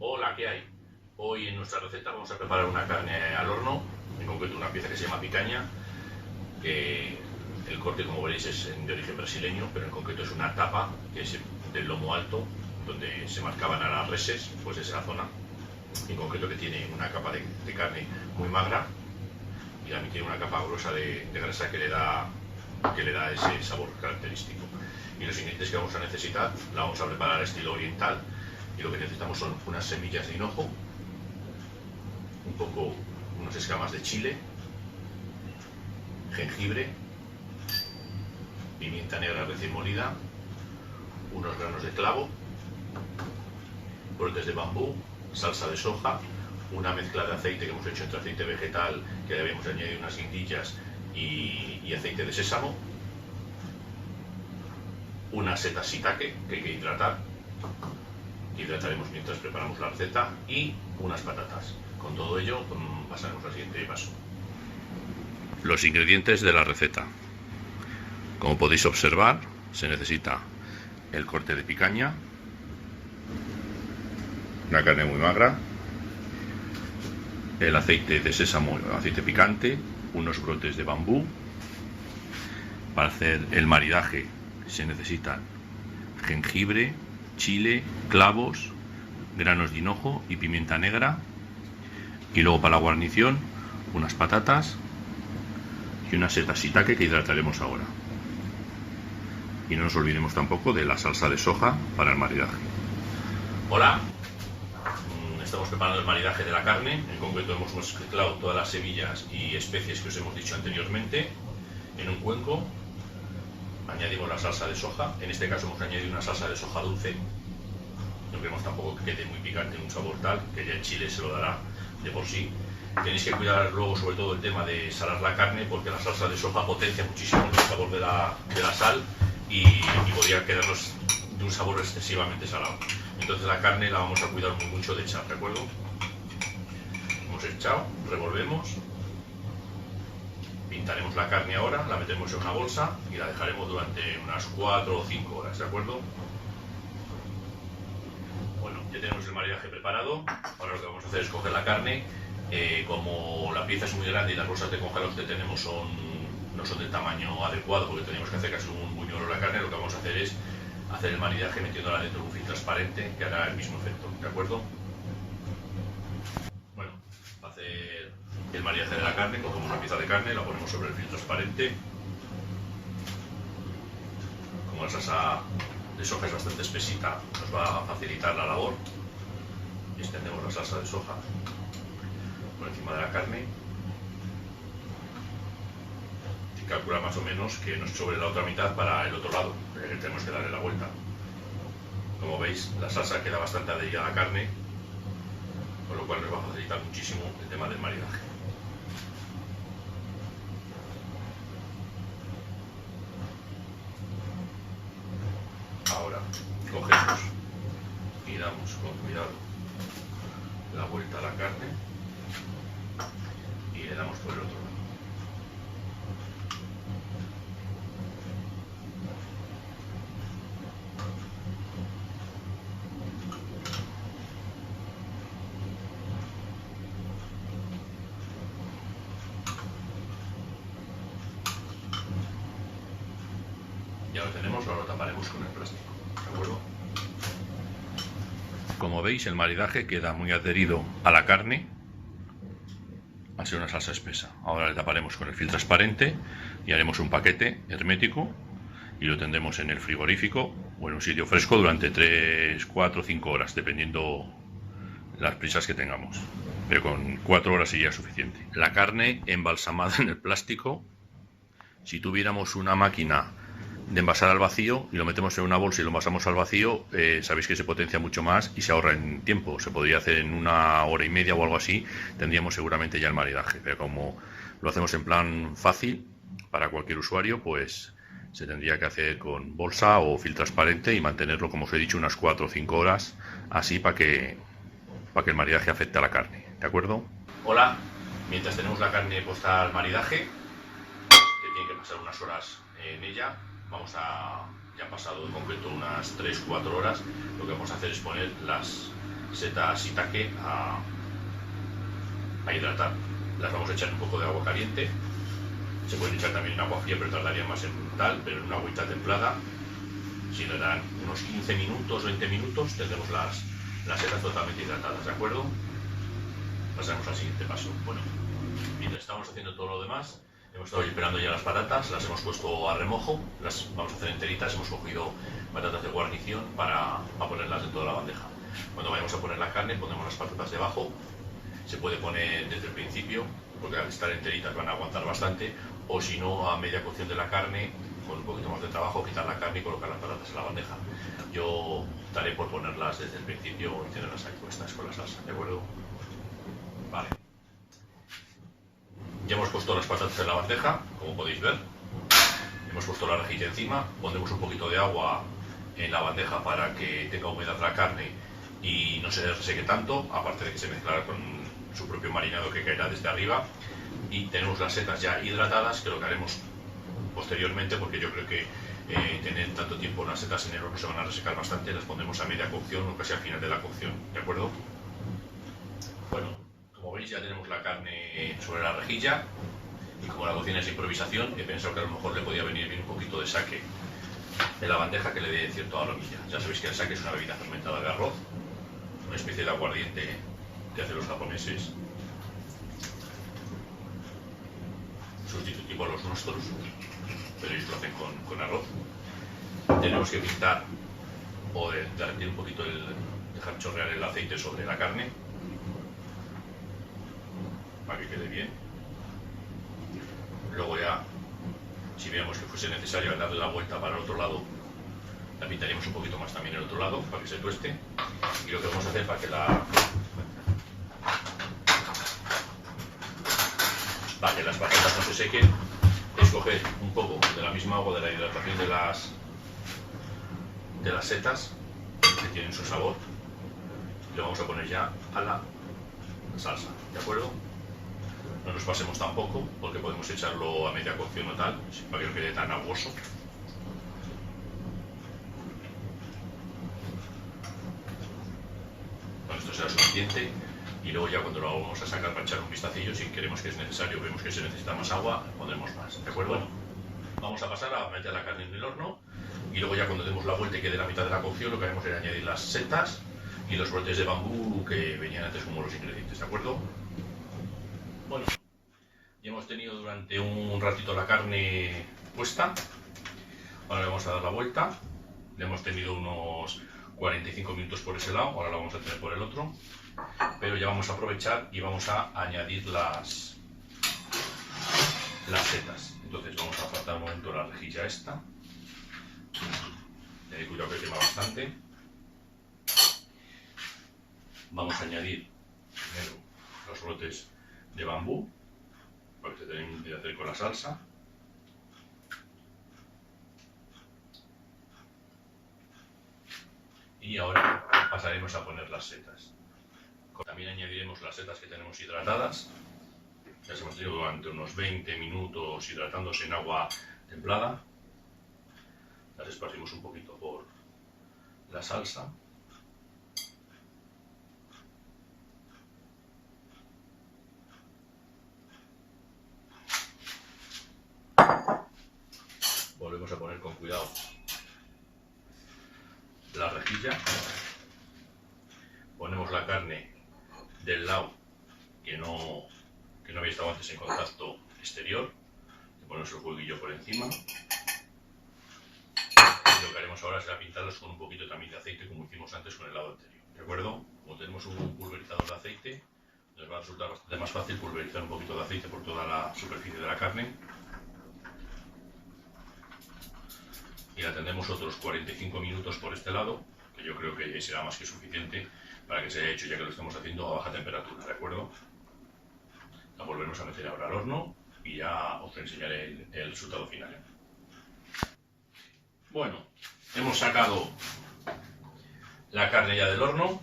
Hola, ¿qué hay? Hoy en nuestra receta vamos a preparar una carne al horno, en concreto una pieza que se llama picaña, que el corte, como veréis, es de origen brasileño, pero en concreto es una tapa que es del lomo alto, donde se marcaban a las reses, pues es esa zona, en concreto que tiene una capa de carne muy magra y también tiene una capa gruesa de grasa que le da ese sabor característico. Y los ingredientes que vamos a necesitar, la vamos a preparar a estilo oriental, y lo que necesitamos son unas semillas de hinojo, unas escamas de chile, jengibre, pimienta negra recién molida, unos granos de clavo, brotes de bambú, salsa de soja, una mezcla de aceite que hemos hecho entre aceite vegetal, que le habíamos añadido unas guindillas, y aceite de sésamo, unas setas shiitake que hay que hidratar, que hidrataremos mientras preparamos la receta, y unas patatas. Con todo ello pasaremos al siguiente paso. Los ingredientes de la receta. Como podéis observar, se necesita el corte de picaña, una carne muy magra, el aceite de sésamo, aceite picante, unos brotes de bambú. Para hacer el maridaje se necesitan jengibre, chile, clavos, granos de hinojo y pimienta negra. Y luego para la guarnición, unas patatas y unas setas shiitake que hidrataremos ahora. Y no nos olvidemos tampoco de la salsa de soja para el maridaje. Hola, estamos preparando el maridaje de la carne. En concreto hemos mezclado todas las semillas y especies que os hemos dicho anteriormente en un cuenco. Añadimos la salsa de soja. En este caso hemos añadido una salsa de soja dulce. No queremos tampoco que quede muy picante, un sabor tal, que ya el chile se lo dará de por sí. Tenéis que cuidar luego sobre todo el tema de salar la carne, porque la salsa de soja potencia muchísimo el sabor de la sal y podría quedarnos de un sabor excesivamente salado. Entonces la carne la vamos a cuidar mucho de echar, ¿de acuerdo? Hemos echado, revolvemos, pintaremos la carne ahora, la metemos en una bolsa y la dejaremos durante unas 4 o 5 horas, ¿de acuerdo? Bueno, ya tenemos el maridaje preparado. Ahora lo que vamos a hacer es coger la carne. Como la pieza es muy grande y las bolsas de congelados que tenemos no son del tamaño adecuado, porque tenemos que hacer casi un buñuelo a la carne, lo que vamos a hacer es hacer el maridaje metiéndola dentro de un film transparente que hará el mismo efecto, ¿de acuerdo? Bueno, para hacer el maridaje de la carne, cogemos una pieza de carne, la ponemos sobre el film transparente. Como la salsa de soja es bastante espesita, nos va a facilitar la labor. Y extendemos la salsa de soja por encima de la carne y calcula más o menos que nos sobre la otra mitad para el otro lado, porque tenemos que darle la vuelta. Como veis, la salsa queda bastante adherida a la carne, con lo cual nos va a facilitar muchísimo el tema del maridaje. Ahora cogemos y damos con cuidado la vuelta a la carne y le damos por el otro lado. Ya lo tenemos, ahora lo taparemos con el plástico, ¿de acuerdo? Como veis, el maridaje queda muy adherido a la carne, al ser una salsa espesa. Ahora le taparemos con el film transparente y haremos un paquete hermético y lo tendremos en el frigorífico o en un sitio fresco durante 3, 4, 5 horas, dependiendo las prisas que tengamos. Pero con 4 horas sería suficiente. La carne embalsamada en el plástico. Si tuviéramos una máquina de envasar al vacío y lo metemos en una bolsa y lo envasamos al vacío, sabéis que se potencia mucho más y se ahorra en tiempo. Se podría hacer en 1 hora y media o algo así, tendríamos seguramente ya el maridaje. Pero como lo hacemos en plan fácil para cualquier usuario, pues se tendría que hacer con bolsa o film transparente y mantenerlo, como os he dicho, unas 4 o 5 horas, así para que el maridaje afecte a la carne, ¿de acuerdo? Hola, mientras tenemos la carne puesta al maridaje, que tiene que pasar unas horas en ella, ya han pasado en concreto unas 3-4 horas, lo que vamos a hacer es poner las setas shiitake a hidratar. Las vamos a echar en un poco de agua caliente. Se pueden echar también en agua fría, pero tardaría más en tal, pero en una agüita templada. Si le dan unos 15 minutos, 20 minutos, tendremos las setas totalmente hidratadas, ¿de acuerdo? Pasaremos al siguiente paso. Bueno, mientras estamos haciendo todo lo demás, hemos estado esperando ya las patatas, las hemos puesto a remojo, las vamos a hacer enteritas, hemos cogido patatas de guarnición para ponerlas en toda la bandeja. Cuando vayamos a poner la carne, ponemos las patatas debajo. Se puede poner desde el principio, porque al estar enteritas van a aguantar bastante, o si no, a media cocción de la carne, con un poquito más de trabajo, quitar la carne y colocar las patatas en la bandeja. Yo optaré por ponerlas desde el principio y tenerlas ahí puestas con la salsa, ¿de acuerdo? Vale. Ya hemos puesto las patatas en la bandeja, como podéis ver. Hemos puesto la rejilla encima, pondremos un poquito de agua en la bandeja para que tenga humedad la carne y no se reseque tanto, aparte de que se mezclará con su propio marinado que caerá desde arriba. Y tenemos las setas ya hidratadas, que lo que haremos posteriormente, porque yo creo que tener tanto tiempo las setas en el horno se van a resecar bastante, las pondremos a media cocción o casi al final de la cocción, ¿de acuerdo? Bueno, como veis ya tenemos la carne sobre la rejilla y como la cocina es improvisación, he pensado que a lo mejor le podía venir bien un poquito de sake de la bandeja que le dé cierto aromilla. Ya sabéis que el sake es una bebida fermentada de arroz, una especie de aguardiente que hacen los japoneses, sustitutivo a los nuestros, pero ellos lo hacen con arroz. Tenemos que pintar o derretir un poquito, dejar chorrear el aceite sobre la carne para que quede bien. Luego ya, si veamos que fuese necesario darle la vuelta para el otro lado, la pintaríamos un poquito más también el otro lado para que se tueste. Y lo que vamos a hacer para que las patatas no se sequen es coger un poco de la misma agua de la hidratación de las setas, que tienen su sabor, y lo vamos a poner ya a la salsa, ¿de acuerdo? No nos pasemos tampoco, porque podemos echarlo a media cocción o tal, para que no quede tan aguoso. Bueno, esto será suficiente. Y luego ya cuando lo vamos a sacar para echar un vistacillo, si queremos que es necesario, vemos que se necesita más agua, pondremos más, ¿de acuerdo? Bueno, vamos a pasar a meter la carne en el horno y luego ya cuando demos la vuelta y quede la mitad de la cocción, lo que haremos es añadir las setas y los brotes de bambú que venían antes como los ingredientes, ¿de acuerdo? Bueno, ya hemos tenido durante un ratito la carne puesta, ahora le vamos a dar la vuelta, le hemos tenido unos 45 minutos por ese lado, ahora la vamos a tener por el otro. Pero ya vamos a aprovechar y vamos a añadir las setas. Entonces vamos a apartar un momento la rejilla esta. Tened cuidado que quema bastante. Vamos a añadir primero los brotes de bambú para que se termine de hacer con la salsa. Y ahora pasaremos a poner las setas. También añadiremos las setas que tenemos hidratadas. Las hemos tenido durante unos 20 minutos hidratándose en agua templada. Las esparcimos un poquito por la salsa. Volvemos a poner con cuidado la rejilla. Ponemos la carne del lado que no había estado antes en contacto exterior, le ponemos el juguillo por encima y lo que haremos ahora será pintarlos con un poquito también de aceite como hicimos antes con el lado anterior, ¿de acuerdo? Como tenemos un pulverizador de aceite, nos va a resultar bastante más fácil pulverizar un poquito de aceite por toda la superficie de la carne y la tendremos otros 45 minutos por este lado, que yo creo que será más que suficiente para que se haya hecho, ya que lo estamos haciendo a baja temperatura, ¿de acuerdo? La volvemos a meter ahora al horno y ya os enseñaré el resultado final. Bueno, hemos sacado la carne ya del horno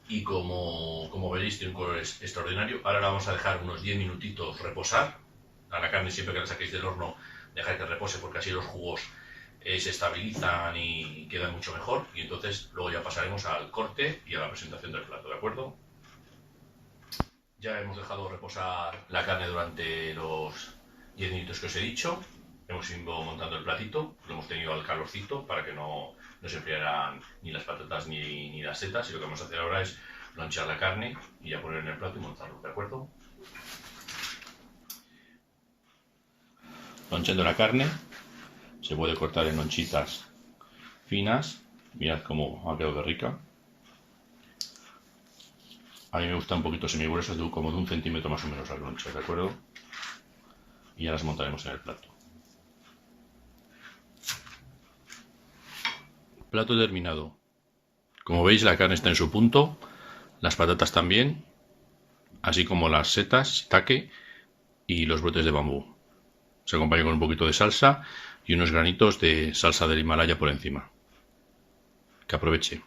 y como veréis tiene un color extraordinario. Ahora la vamos a dejar unos 10 minutitos reposar. A la carne siempre que la saquéis del horno dejáis que repose porque así los jugos se estabilizan y quedan mucho mejor, y entonces luego ya pasaremos al corte y a la presentación del plato, ¿de acuerdo? Ya hemos dejado reposar la carne durante los 10 minutos que os he dicho. Hemos ido montando el platito, lo hemos tenido al calorcito para que no se enfriaran ni las patatas ni las setas, y lo que vamos a hacer ahora es lonchar la carne y ya poner en el plato y montarlo, ¿de acuerdo? Lonchando la carne, se puede cortar en lonchitas finas. Mirad cómo ha quedado de rica. A mí me gusta un poquito semigruesas, como de 1 centímetro más o menos las lonchas, ¿de acuerdo? Y ya las montaremos en el plato. Plato terminado. Como veis, la carne está en su punto, las patatas también, así como las setas, shiitake y los brotes de bambú. Se acompaña con un poquito de salsa y unos granitos de salsa del Himalaya por encima. Que aproveche.